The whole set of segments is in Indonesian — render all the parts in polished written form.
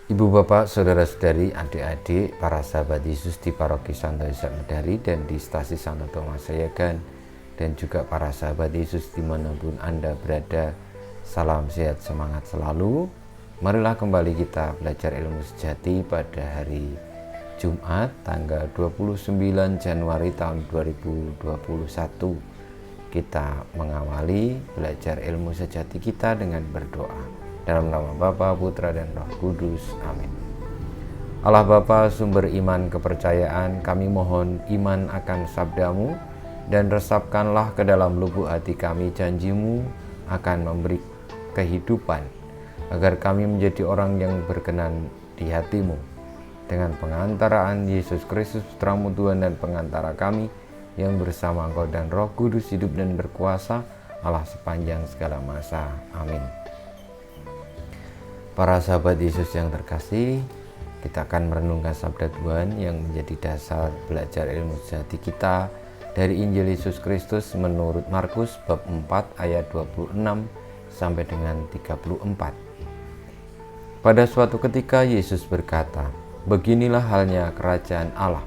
Ibu bapak, saudara-saudari, adik-adik, para sahabat Yesus di Paroki Santo Yosef Medari dan di stasi Santo Thomas Sayagan, dan juga para sahabat Yesus dimanapun Anda berada, salam sehat semangat selalu. Marilah kembali kita belajar ilmu sejati pada hari Jumat tanggal 29 Januari tahun 2021. Kita mengawali belajar ilmu sejati kita dengan berdoa. Dalam nama Bapa, Putra, dan Roh Kudus. Amin. Allah Bapa, sumber iman kepercayaan, kami mohon iman akan sabdamu, dan resapkanlah ke dalam lubuk hati kami janjimu akan memberi kehidupan, agar kami menjadi orang yang berkenan di hatimu. Dengan pengantaraan Yesus Kristus, Putramu Tuhan dan pengantara kami, yang bersama Engkau dan Roh Kudus hidup dan berkuasa, Allah sepanjang segala masa. Amin. Para sahabat Yesus yang terkasih, kita akan merenungkan sabda Tuhan yang menjadi dasar belajar ilmu sejati kita dari Injil Yesus Kristus menurut Markus bab 4 ayat 26 sampai dengan 34. Pada suatu ketika Yesus berkata, "Beginilah halnya kerajaan Allah.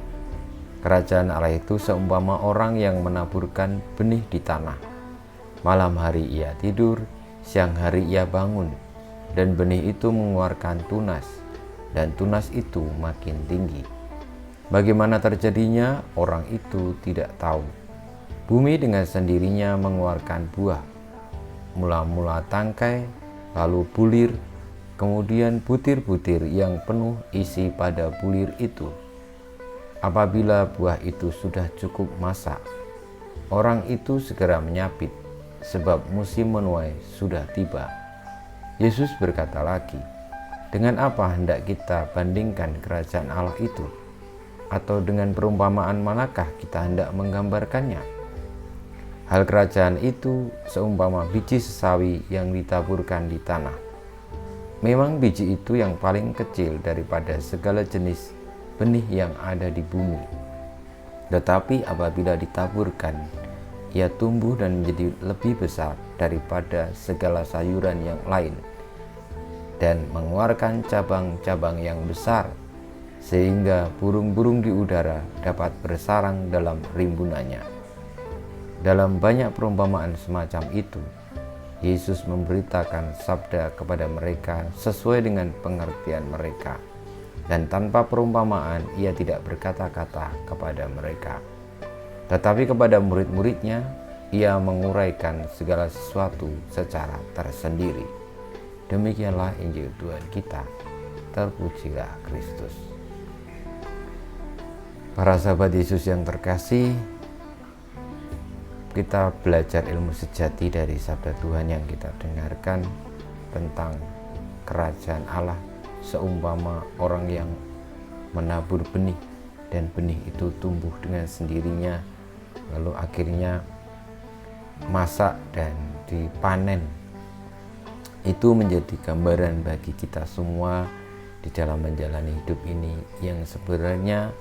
Kerajaan Allah itu seumpama orang yang menaburkan benih di tanah. Malam hari ia tidur, siang hari ia bangun, dan benih itu mengeluarkan tunas, dan tunas itu makin tinggi. Bagaimana terjadinya, orang itu tidak tahu. Bumi dengan sendirinya mengeluarkan buah, mula-mula tangkai, lalu bulir, kemudian butir-butir yang penuh isi pada bulir itu. Apabila buah itu sudah cukup masak, orang itu segera menyapit, sebab musim menuai sudah tiba." Yesus berkata lagi, "Dengan apa hendak kita bandingkan kerajaan Allah itu? Atau dengan perumpamaan manakah kita hendak menggambarkannya? Hal kerajaan itu seumpama biji sesawi yang ditaburkan di tanah. Memang biji itu yang paling kecil daripada segala jenis benih yang ada di bumi. Tetapi apabila ditaburkan, ia tumbuh dan menjadi lebih besar daripada segala sayuran yang lain, dan mengeluarkan cabang-cabang yang besar, sehingga burung-burung di udara dapat bersarang dalam rimbunannya." Dalam banyak perumpamaan semacam itu, Yesus memberitakan sabda kepada mereka sesuai dengan pengertian mereka, dan tanpa perumpamaan ia tidak berkata-kata kepada mereka. Tetapi kepada murid-muridnya, ia menguraikan segala sesuatu secara tersendiri. Demikianlah Injil Tuhan kita. Terpujilah Kristus. Para sahabat Yesus yang terkasih, kita belajar ilmu sejati dari sabda Tuhan yang kita dengarkan tentang kerajaan Allah seumpama orang yang menabur benih, dan benih itu tumbuh dengan sendirinya, lalu akhirnya masak dan dipanen. Itu menjadi gambaran bagi kita semua di dalam menjalani hidup ini yang sebenarnya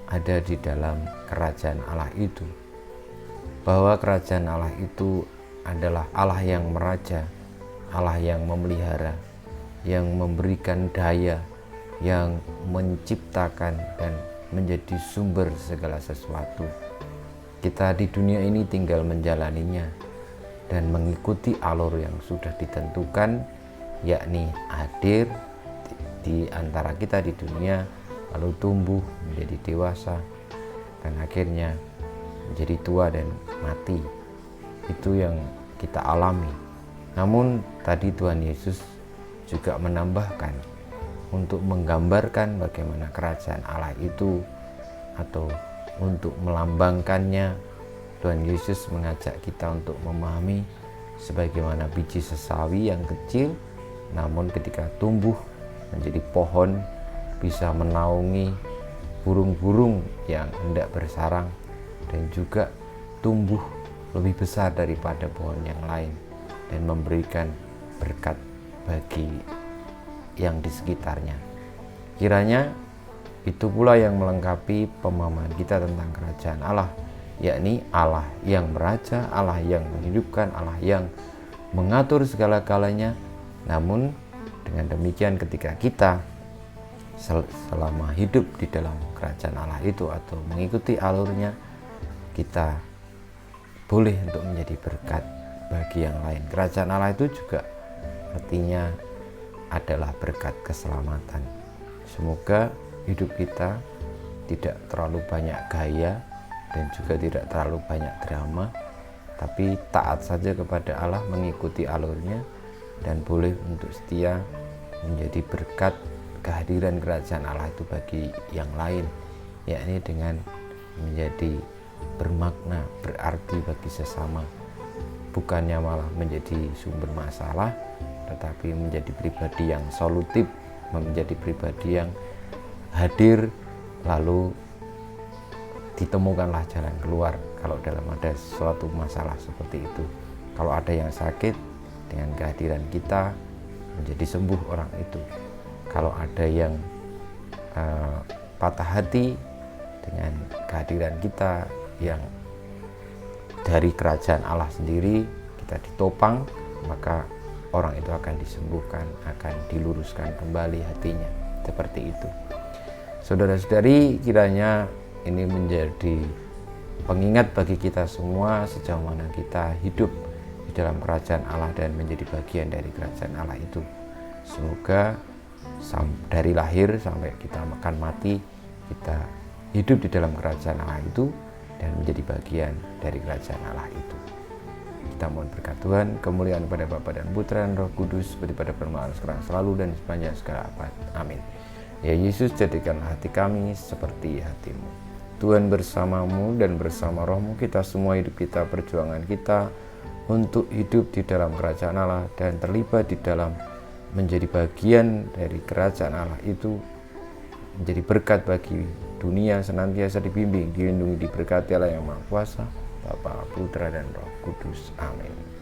ada di dalam kerajaan Allah itu. Bahwa kerajaan Allah itu adalah Allah yang meraja, Allah yang memelihara, yang memberikan daya, yang menciptakan dan menjadi sumber segala sesuatu. Kita di dunia ini tinggal menjalaninya dan mengikuti alur yang sudah ditentukan, yakni hadir di antara kita di dunia, lalu tumbuh menjadi dewasa, dan akhirnya menjadi tua dan mati. Itu yang kita alami. Namun tadi Tuhan Yesus juga menambahkan untuk menggambarkan bagaimana kerajaan Allah itu, atau untuk melambangkannya, Tuhan Yesus mengajak kita untuk memahami sebagaimana biji sesawi yang kecil, namun ketika tumbuh menjadi pohon bisa menaungi burung-burung yang hendak bersarang, dan juga tumbuh lebih besar daripada pohon yang lain dan memberikan berkat bagi yang di sekitarnya. Kiranya itu pula yang melengkapi pemahaman kita tentang kerajaan Allah, yakni Allah yang meraja, Allah yang menghidupkan, Allah yang mengatur segala-galanya, namun Dengan demikian ketika kita selama hidup di dalam kerajaan Allah itu atau mengikuti alurnya, kita boleh untuk menjadi berkat bagi yang lain. Kerajaan Allah itu juga artinya adalah berkat keselamatan. Semoga hidup kita tidak terlalu banyak gaya dan juga tidak terlalu banyak drama, tapi taat saja kepada Allah, mengikuti alurnya, dan boleh untuk setia menjadi berkat kehadiran kerajaan Allah itu bagi yang lain, yakni dengan menjadi bermakna, berarti bagi sesama, bukannya malah menjadi sumber masalah, tetapi menjadi pribadi yang solutif, menjadi pribadi yang hadir, lalu ditemukanlah jalan keluar kalau dalam ada suatu masalah seperti itu. Kalau ada yang sakit, dengan kehadiran kita menjadi sembuh orang itu. Kalau ada yang patah hati, dengan kehadiran kita yang dari kerajaan Allah sendiri, kita ditopang, maka orang itu akan disembuhkan, akan diluruskan kembali hatinya. Seperti itu. Saudara-saudari, kiranya ini menjadi pengingat bagi kita semua sejauh mana kita hidup di dalam kerajaan Allah dan menjadi bagian dari kerajaan Allah itu. Semoga dari lahir sampai kita akan mati, kita hidup di dalam kerajaan Allah itu dan menjadi bagian dari kerajaan Allah itu. Kita mohon berkat Tuhan, kemuliaan pada Bapa dan Putra dan Roh Kudus, seperti pada permulaan sekarang selalu dan sepanjang segala abad. Amin. Ya Yesus, jadikanlah hati kami seperti hati-Mu. Tuhan bersamamu dan bersama rohmu, kita semua hidup kita, perjuangan kita untuk hidup di dalam kerajaan Allah dan terlibat di dalam menjadi bagian dari kerajaan Allah itu, menjadi berkat bagi dunia, senantiasa dibimbing, dilindungi, diberkati Allah yang Maha Kuasa, Bapa, Putra, dan Roh Kudus. Amin.